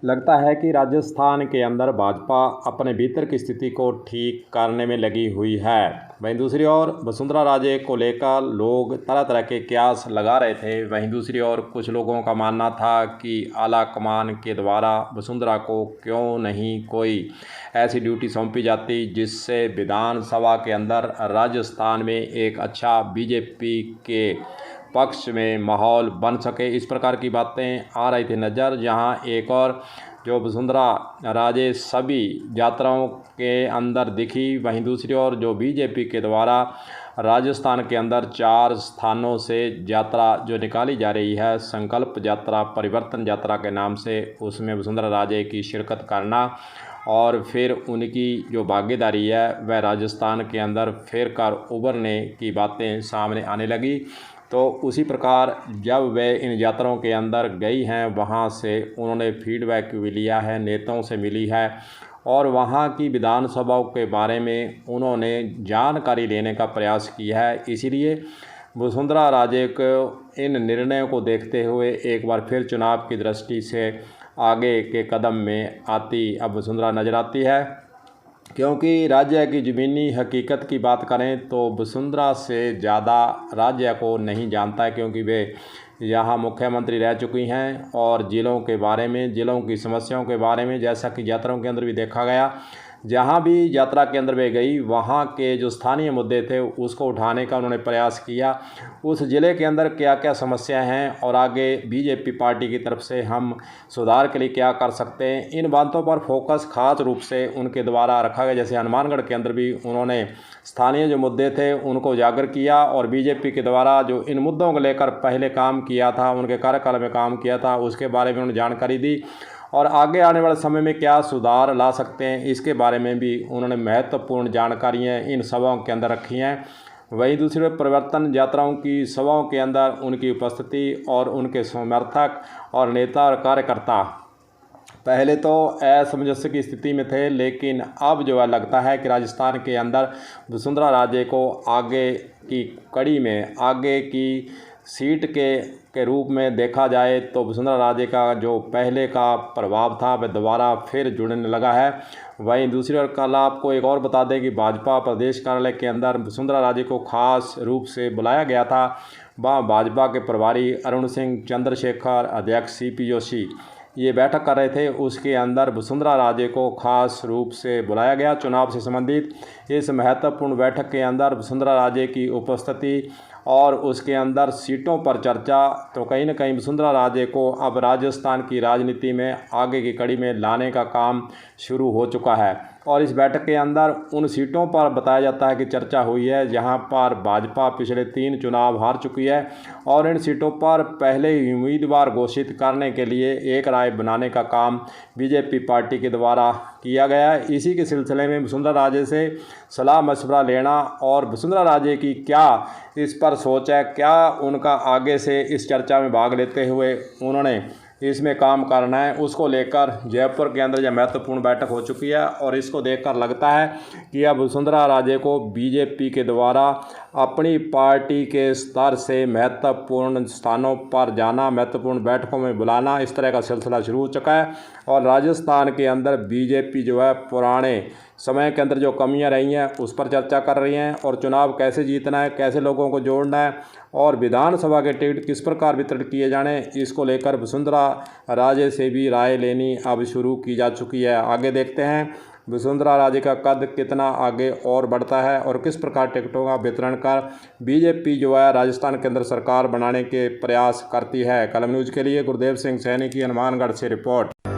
लगता है कि राजस्थान के अंदर भाजपा अपने भीतर की स्थिति को ठीक करने में लगी हुई है। वहीं दूसरी ओर वसुंधरा राजे को लेकर लोग तरह तरह के कयास लगा रहे थे। वहीं दूसरी ओर कुछ लोगों का मानना था कि आला कमान के द्वारा वसुंधरा को क्यों नहीं कोई ऐसी ड्यूटी सौंपी जाती जिससे विधानसभा के अंदर राजस्थान में एक अच्छा बीजेपी के पक्ष में माहौल बन सके। इस प्रकार की बातें आ रही थी नज़र। जहां एक और जो वसुंधरा राजे सभी यात्राओं के अंदर दिखी, वहीं दूसरी ओर जो बीजेपी के द्वारा राजस्थान के अंदर 4 स्थानों से यात्रा जो निकाली जा रही है, संकल्प यात्रा, परिवर्तन यात्रा के नाम से, उसमें वसुंधरा राजे की शिरकत करना और फिर उनकी जो भागीदारी है वह राजस्थान के अंदर फिर कर उभरने की बातें सामने आने लगी। तो उसी प्रकार जब वे इन यात्राओं के अंदर गई हैं, वहाँ से उन्होंने फीडबैक भी लिया है, नेताओं से मिली है और वहाँ की विधानसभाओं के बारे में उन्होंने जानकारी लेने का प्रयास किया है। इसीलिए वसुंधरा राजे को इन निर्णयों को देखते हुए एक बार फिर चुनाव की दृष्टि से आगे के कदम में आती अब वसुंधरा नजर आती है। क्योंकि राज्य की ज़मीनी हकीकत की बात करें तो वसुंधरा से ज़्यादा राज्य को नहीं जानता है, क्योंकि वे यहाँ मुख्यमंत्री रह चुकी हैं और ज़िलों के बारे में, ज़िलों की समस्याओं के बारे में, जैसा कि यात्राओं के अंदर भी देखा गया, जहाँ भी यात्रा के अंदर वे गई वहाँ के जो स्थानीय मुद्दे थे उसको उठाने का उन्होंने प्रयास किया। उस ज़िले के अंदर क्या क्या समस्याएं हैं और आगे बीजेपी पार्टी की तरफ से हम सुधार के लिए क्या कर सकते हैं, इन बातों पर फोकस खास रूप से उनके द्वारा रखा गया। जैसे हनुमानगढ़ के अंदर भी उन्होंने स्थानीय जो मुद्दे थे उनको उजागर किया और बीजेपी के द्वारा जो इन मुद्दों को लेकर पहले काम किया था, उनके कार्यकाल में काम किया था, उसके बारे में उन्होंने जानकारी दी और आगे आने वाले समय में क्या सुधार ला सकते हैं इसके बारे में भी उन्होंने महत्वपूर्ण जानकारियाँ इन सभाओं के अंदर रखी हैं। वहीं दूसरी ओर परिवर्तन यात्राओं की सभाओं के अंदर उनकी उपस्थिति और उनके समर्थक और नेता और कार्यकर्ता पहले तो असमंजस की स्थिति में थे, लेकिन अब जो है लगता है कि राजस्थान के अंदर वसुंधरा राजे को आगे की कड़ी में, आगे की सीट के रूप में देखा जाए तो वसुंधरा राजे का जो पहले का प्रभाव था वह दोबारा फिर जुड़ने लगा है। वहीं दूसरी ओर कल आपको एक और बता दें कि भाजपा प्रदेश कार्यालय के अंदर वसुंधरा राजे को खास रूप से बुलाया गया था। वहाँ भाजपा के प्रभारी अरुण सिंह, चंद्रशेखर, अध्यक्ष CP जोशी ये बैठक कर रहे थे। उसके अंदर वसुंधरा राजे को खास रूप से बुलाया गया। चुनाव से संबंधित इस महत्वपूर्ण बैठक के अंदर वसुंधरा राजे की उपस्थिति और उसके अंदर सीटों पर चर्चा, तो कहीं ना कहीं वसुंधरा राजे को अब राजस्थान की राजनीति में आगे की कड़ी में लाने का काम शुरू हो चुका है। और इस बैठक के अंदर उन सीटों पर बताया जाता है कि चर्चा हुई है जहां पर भाजपा पिछले 3 चुनाव हार चुकी है और इन सीटों पर पहले ही उम्मीदवार घोषित करने के लिए एक राय बनाने का काम बीजेपी पार्टी के द्वारा किया गया है। इसी के सिलसिले में वसुंधरा राजे से सलाह मशवरा लेना और वसुंधरा राजे की क्या इस पर सोच है, क्या उनका आगे से इस चर्चा में भाग लेते हुए उन्होंने इसमें काम करना है, उसको लेकर जयपुर के अंदर यह महत्वपूर्ण बैठक हो चुकी है। और इसको देखकर लगता है कि अब वसुंधरा राजे को बीजेपी के द्वारा अपनी पार्टी के स्तर से महत्वपूर्ण स्थानों पर जाना, महत्वपूर्ण बैठकों में बुलाना, इस तरह का सिलसिला शुरू हो चुका है। और राजस्थान के अंदर बीजेपी जो है पुराने समय के अंदर जो कमियां रही हैं उस पर चर्चा कर रही हैं और चुनाव कैसे जीतना है, कैसे लोगों को जोड़ना है और विधानसभा के टिकट किस प्रकार वितरण किए जाने, इसको लेकर वसुंधरा राजे से भी राय लेनी अब शुरू की जा चुकी है। आगे देखते हैं वसुंधरा राजे का कद कितना आगे और बढ़ता है और किस प्रकार टिकटों का वितरण कर बीजेपी जो है राजस्थान के अंदर सरकार बनाने के प्रयास करती है। कलम न्यूज़ के लिए गुरदेव सिंह सैनी की हनुमानगढ़ से रिपोर्ट।